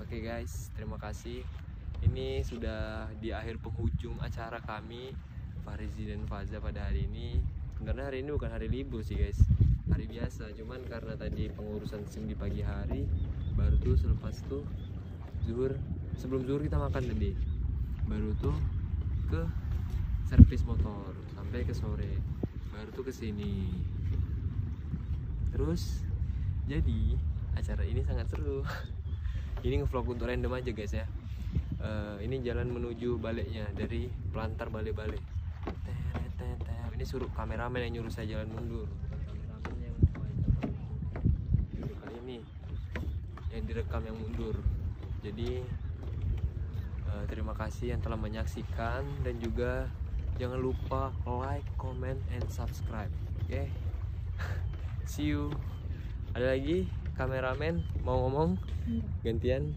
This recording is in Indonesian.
Oke guys, terima kasih. Ini sudah di akhir penghujung acara kami, Farizi dan Faza pada hari ini. Sebenarnya hari ini bukan hari libur sih guys, hari biasa. Cuman karena tadi pengurusan SIM di pagi hari, baru tuh selepas tuh zuhur, sebelum zuhur kita makan tadi, baru tuh ke servis motor sampai ke sore, baru tuh ke sini. Terus jadi acara ini sangat seru. Ini ngevlog untuk random aja guys ya. Ini jalan menuju baliknya dari Pelantar balik-balik. Ini suruh kameramen yang nyuruh saya jalan mundur. Kameramen yang kali ini yang direkam yang mundur. Jadi terima kasih yang telah menyaksikan, dan juga jangan lupa like, comment, and subscribe. Oke, see you. Ada lagi kameramen mau ngomong gantian?